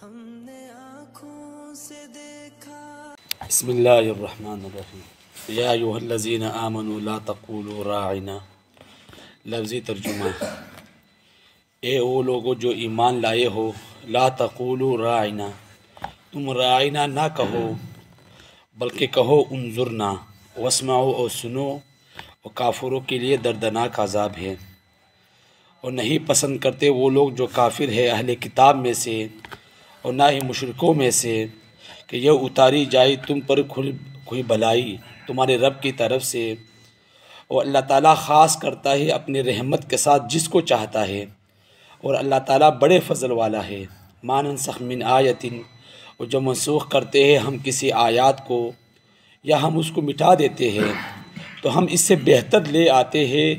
ہم نے آنکھوں سے دیکھا۔ بسم اللہ الرحمن الرحیم۔ یا ایھا الذین آمنوا لا تقولوا راعنا۔ لفظی ترجمہ: اے وہ لوگو جو ایمان لائے ہو، لا تقولوا راعنا، تم راعنا نہ کہو بلکہ کہو انظرنا واسمعوا، اور سنو، اور کافروں کے لیے دردناک عذاب ہے۔ اور نہیں پسند کرتے وہ لوگ جو کافر ہے اہل کتاب میں سے اور نہ ہی مشرکوں میں سے کہ یہ اتاری جائے تم پر کوئی بھلائی تمہارے رب کی طرف سے، اور اللہ تعالیٰ خاص کرتا ہے اپنی رحمت کے ساتھ جس کو چاہتا ہے، اور اللہ تعالیٰ بڑے فضل والا ہے۔ ما ننسخ من آیت، اور جب منسوخ کرتے ہیں ہم کسی آیات کو یا ہم اس کو مٹا دیتے ہیں تو ہم اس سے بہتر لے آتے ہیں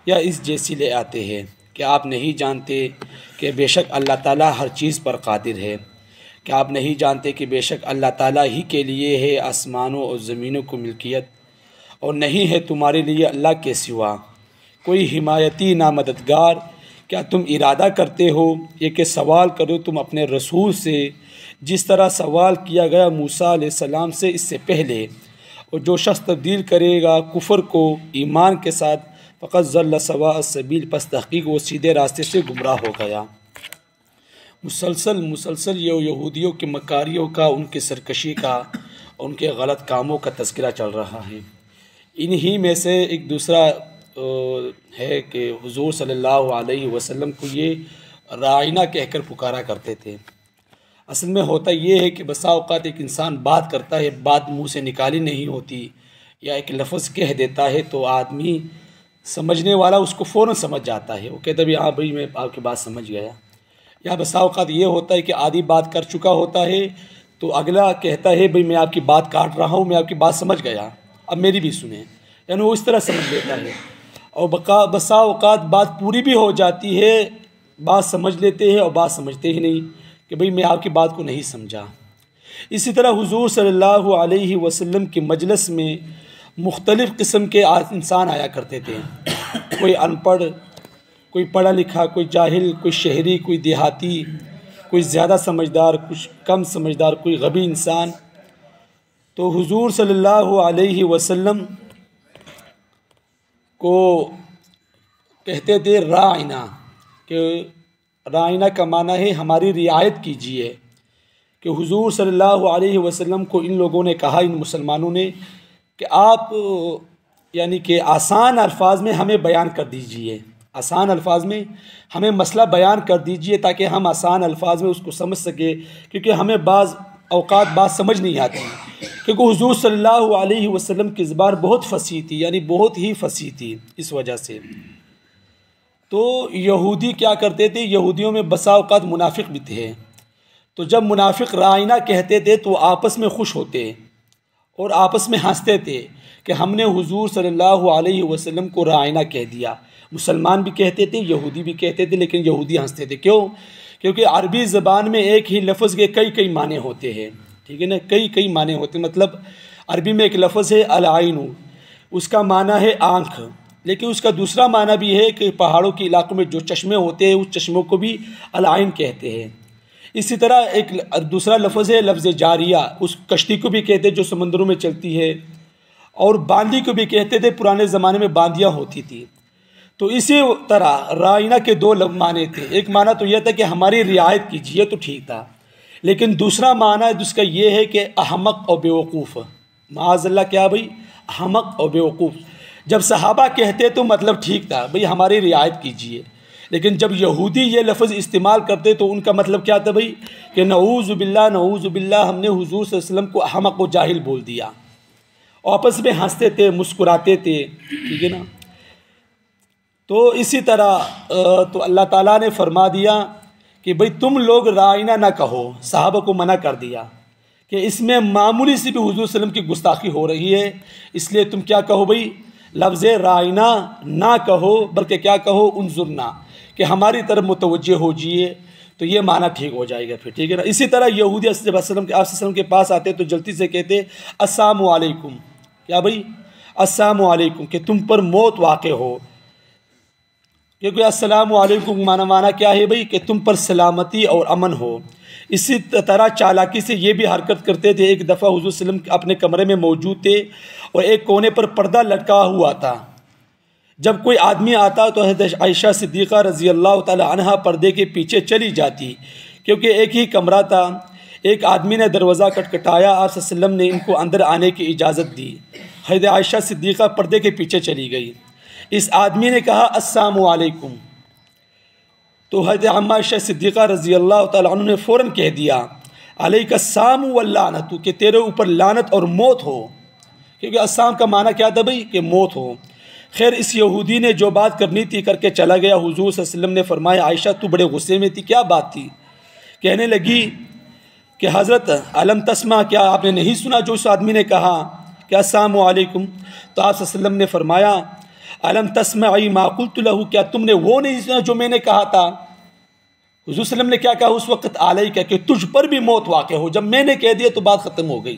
یا اس جیسی لے آتے ہیں۔ کہ آپ نہیں جانتے کہ بے شک اللہ تعالیٰ ہر چیز پر قادر ہے؟ کہ آپ نہیں جانتے کہ بے شک اللہ تعالیٰ ہی کے لیے ہے آسمانوں اور زمینوں کو ملکیت، اور نہیں ہے تمہارے لیے اللہ کے سوا کوئی حمایتی نہ مددگار؟ کیا تم ارادہ کرتے ہو یہ کہ سوال کرو تم اپنے رسول سے جس طرح سوال کیا گیا موسیٰ علیہ السلام سے اس سے پہلے؟ اور جو شخص تبدیل کرے گا کفر کو ایمان کے ساتھ فقط ضل سواء السبیل، پس تحقیق وہ سیدھے راستے سے گمراہ ہو گیا۔ مسلسل یہ یہودیوں کے مکاریوں کا، ان کی سرکشی کا، ان کے غلط کاموں کا تذکرہ چل رہا ہے۔ انہی میں سے ایک دوسرا ہے کہ حضور صلی اللہ علیہ وسلم کو یہ راعنا کہہ کر پکارا کرتے تھے۔ اصل میں ہوتا یہ ہے کہ بسا اوقات ایک انسان بات کرتا ہے، بات منہ سے نکالی نہیں ہوتی، یا ایک لفظ کہہ دیتا ہے تو آدمی سمجھنے والا اس کو فوراً سمجھ جاتا ہے، وہ کہتا ہے ہاں بھائی میں آپ کی بات سمجھ گیا۔ یا بسا اوقات یہ ہوتا ہے کہ آدھی بات کر چکا ہوتا ہے تو اگلا کہتا ہے بھائی میں آپ کی بات کاٹ رہا ہوں، میں آپ کی بات سمجھ گیا، اب میری بھی سنیں، یعنی وہ اس طرح سمجھ لیتا ہے۔ اور بسا اوقات بات پوری بھی ہو جاتی ہے، بات سمجھ لیتے ہیں اور بات سمجھتے ہی نہیں کہ بھئی میں آپ کی بات کو نہیں سمجھا۔ اسی طرح حضور صلی اللہ علیہ وسلم کے مجلس میں مختلف قسم کے انسان آیا کرتے تھے، کوئی ان پڑھ، کوئی پڑھا لکھا، کوئی جاہل، کوئی شہری، کوئی دیہاتی، کوئی زیادہ سمجھدار، کچھ کم سمجھدار، کوئی غبی انسان۔ تو حضور صلی اللہ علیہ وسلم کو کہتے تھے راعنا، کہ راعنا کا معنی ہے ہماری رعایت کیجیے۔ کہ حضور صلی اللہ علیہ وسلم کو ان لوگوں نے کہا، ان مسلمانوں نے، کہ آپ یعنی کہ آسان الفاظ میں ہمیں بیان کر دیجئے، آسان الفاظ میں ہمیں مسئلہ بیان کر دیجئے تاکہ ہم آسان الفاظ میں اس کو سمجھ سکے، کیونکہ ہمیں بعض اوقات بات سمجھ نہیں آتی، کیونکہ حضور صلی اللہ علیہ وسلم کی زبان بہت فصیح تھی، یعنی بہت ہی فصیح تھی اس وجہ سے۔ تو یہودی کیا کرتے تھے، یہودیوں میں بسا اوقات منافق بھی تھے، تو جب منافق راعنا کہتے تھے تو آپس میں خوش ہوتے اور آپس میں ہنستے تھے کہ ہم نے حضور صلی اللہ علیہ وسلم کو راعنا کہہ دیا۔ مسلمان بھی کہتے تھے، یہودی بھی کہتے تھے، لیکن یہودی ہنستے تھے۔ کیوں؟ کیونکہ عربی زبان میں ایک ہی لفظ کے کئی معنی ہوتے ہیں، ٹھیک ہے نا، کئی معنی ہوتے ہیں۔ مطلب عربی میں ایک لفظ ہے العین، اس کا معنی ہے آنکھ، لیکن اس کا دوسرا معنی بھی ہے کہ پہاڑوں کے علاقوں میں جو چشمے ہوتے ہیں اس چشموں کو بھی العین کہتے ہیں۔ اسی طرح ایک دوسرا لفظ ہے لفظ جاریہ، اس کشتی کو بھی کہتے جو سمندروں میں چلتی ہے، اور باندی کو بھی کہتے تھے، پرانے زمانے میں باندیاں ہوتی تھی۔ تو اسی طرح راعنا کے دو معنی تھے، ایک معنی تو یہ تھا کہ ہماری رعایت کیجیے تو ٹھیک تھا، لیکن دوسرا معنی جس کا یہ ہے کہ احمق اور بیوقوف، معاذ اللہ، کیا بھئی، احمق اور بیوقوف۔ جب صحابہ کہتے تو مطلب ٹھیک تھا، بھئی ہماری رعایت کیجیے، لیکن جب یہودی یہ لفظ استعمال کرتے تو ان کا مطلب کیا تھا بھئی، کہ نعوذ باللہ ہم نے حضور صلی اللہ علیہ وسلم کو احمق و جاہل بول دیا۔ آپس میں ہنستے تھے، مسکراتے تھے، ٹھیک ہے نا۔ تو اسی طرح تو اللہ تعالیٰ نے فرما دیا کہ بھئی تم لوگ راعنا نہ کہو، صحابہ کو منع کر دیا کہ اس میں معمولی سی بھی حضور صلی اللہ علیہ وسلم کی گستاخی ہو رہی ہے، اس لیے تم کیا کہو بھئی، لفظ راعنا نہ کہو بلکہ کیا کہو انظرنا، کہ ہماری طرف متوجہ ہو جائیے، تو یہ معنی ٹھیک ہو جائے گا پھر، ٹھیک ہے نا۔ اسی طرح یہودی آپ صلی اللہ علیہ وسلم کے پاس آتے تو جلدی سے کہتے السلام علیکم، کیا بھئی، السلام علیکم، کہ تم پر موت واقع ہو، کیونکہ السلام علیکم معنی کیا ہے بھئی، کہ تم پر سلامتی اور امن ہو۔ اسی طرح چالاکی سے یہ بھی حرکت کرتے تھے. ایک دفعہ حضور صلی اللہ علیہ وسلم اپنے کمرے میں موجود تھے اور ایک کونے پر پردہ لٹکا ہوا تھا. جب کوئی آدمی آتا تو حضرت عائشہ صدیقہ رضی اللہ تعالی عنہا پردے کے پیچھے چلی جاتی کیونکہ ایک ہی کمرہ تھا. ایک آدمی نے دروازہ کھٹکھٹایا. آپ صلی اللہ علیہ وسلم نے ان کو اندر آنے کی اجازت دی. حضرت عائشہ صدیقہ پردے کے پیچھے چلی گئی. اس آدمی نے کہا السلام علیکم. تو حضرت عائشہ صدیقہ رضی اللہ تعالیٰ عنہ نے فوراً کہہ دیا علیک السلام واللعنت، کہ تیرے اوپر لعنت اور موت ہو. کیونکہ السلام کا معنی کیا تھا بھائی؟ کہ موت ہو. خیر اس یہودی نے جو بات کرنی تھی کر کے چلا گیا. حضور صلی اللہ علیہ وسلم نے فرمایا عائشہ تو بڑے غصے میں تھی، کیا بات تھی؟ کہنے لگی کہ حضرت علم تسمع، کیا آپ نے نہیں سنا جو اس آدمی نے کہا کہ السلام علیکم؟ تو آپ صلی اللہ علیہ وسلم نے فرمایا علم تسمعی ما قلت له، کیا تم نے وہ نہیں سنا جو میں نے کہا تھا؟ حضور صلی اللہ علیہ وسلم نے کیا کہا اس وقت؟ علیک، کہ تجھ پر بھی موت واقع ہو. جب میں نے کہہ دیا تو بات ختم ہو گئی.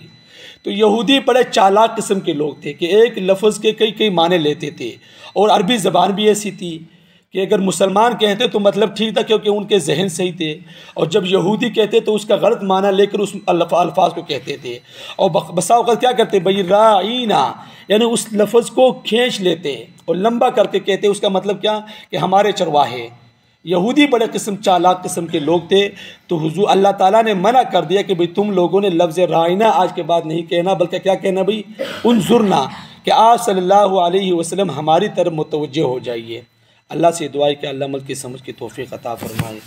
تو یہودی بڑے چالاک قسم کے لوگ تھے کہ ایک لفظ کے کئی معنی لیتے تھے. اور عربی زبان بھی ایسی تھی کہ اگر مسلمان کہتے تو مطلب ٹھیک تھا کیونکہ ان کے ذہن صحیح تھے، اور جب یہودی کہتے تو اس کا غلط معنی لے کر اس الفاظ کو کہتے تھے. اور بسا اوقات کیا کرتے بھائی رائینا، یعنی اس لفظ کو کھینچ لیتے اور لمبا کر کے کہتے. اس کا مطلب کیا کہ ہمارے چرواہے. یہودی بڑے چالاک قسم کے لوگ تھے. تو حضور اللہ تعالیٰ نے منع کر دیا کہ بھئی تم لوگوں نے لفظ رائنا آج کے بعد نہیں کہنا، بلکہ کیا کہنا بھئی انظرنا، کہ آپ صلی اللہ علیہ وسلم ہماری طرف متوجہ ہو جائیے. اللہ سے دعا ہے کہ اللہ عمل کی سمجھ کی توفیق عطا فرمائے.